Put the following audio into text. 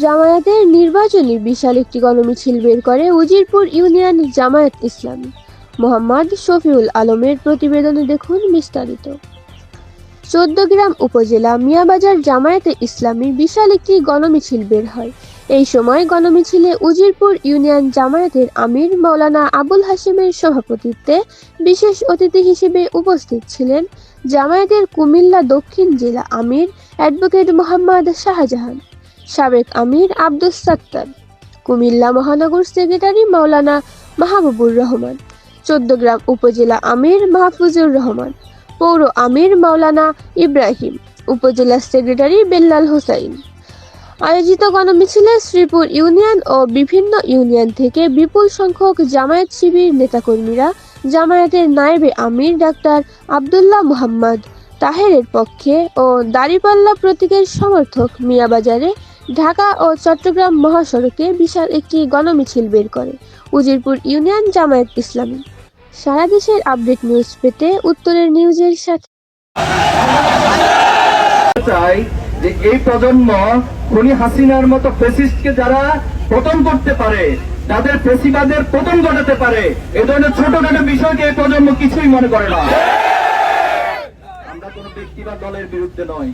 জামায়াতের নির্বাচনী বিশাল একটি গণমিছিল বের করে উজিরপুর ইউনিয়ন জামায়াত ইসলামী। মোহাম্মদ শফিউল আলমের প্রতিবেদনে দেখুন বিস্তারিত। চৌদ্দগ্রাম উপজেলা মিয়াবাজার জামায়াতে ইসলামী বিশাল একটি গণমিছিল বের হয়। এই সময় গণমিছিলে উজিরপুর ইউনিয়ন জামায়াতের আমির মাওলানা আবুল হাশেমের সভাপতিত্বে বিশেষ অতিথি হিসেবে উপস্থিত ছিলেন জামায়াতের কুমিল্লা দক্ষিণ জেলা আমির অ্যাডভোকেট মোহাম্মদ শাহজাহান, সাবেক আমির আব্দুস সাত্তার, কুমিল্লা মহানগর সেক্রেটারি মাওলানা মাহবুবুর রহমান, চৌদ্দগ্রাম উপজেলা আমির মাহফুজুর রহমান, পৌর আমির মাওলানা ইব্রাহিম, উপজেলা সেক্রেটারি বেল্লাল হোসাইন। আয়োজিত গণমিছিলে শ্রীপুর ইউনিয়ন ও বিভিন্ন ইউনিয়ন থেকে বিপুল সংখ্যক জামায়াত শিবির নেতাকর্মীরা জামায়াতের নায়েবে আমির ডাক্তার আব্দুল্লাহ মুহাম্মদ তাহেরের পক্ষে ও দাঁড়িপাল্লা প্রতীকের সমর্থক মিয়াবাজারে ঢাকা ও চট্টগ্রাম মহাসড়কে বিশাল একটি গণমিছিল বের করে উজিরপুর ইউনিয়ন জামায়াত ইসলামী। সারা দেশের আপডেট নিউজ পেতে উত্তরের নিউজের সাথে চাই যে এই প্রজন্ম খনি হাসিনার মতো ফ্যাসিস্টকে যারা পতন করতে পারে, তাদের ফ্যাসিবাদের পতন ঘটাতে পারে, এই ধরনের ছোটখাটো বিষয়কে এই প্রজন্ম কিছুই মনে করে না। আমরা কোনো ব্যক্তি বা দলের বিরুদ্ধে নয়।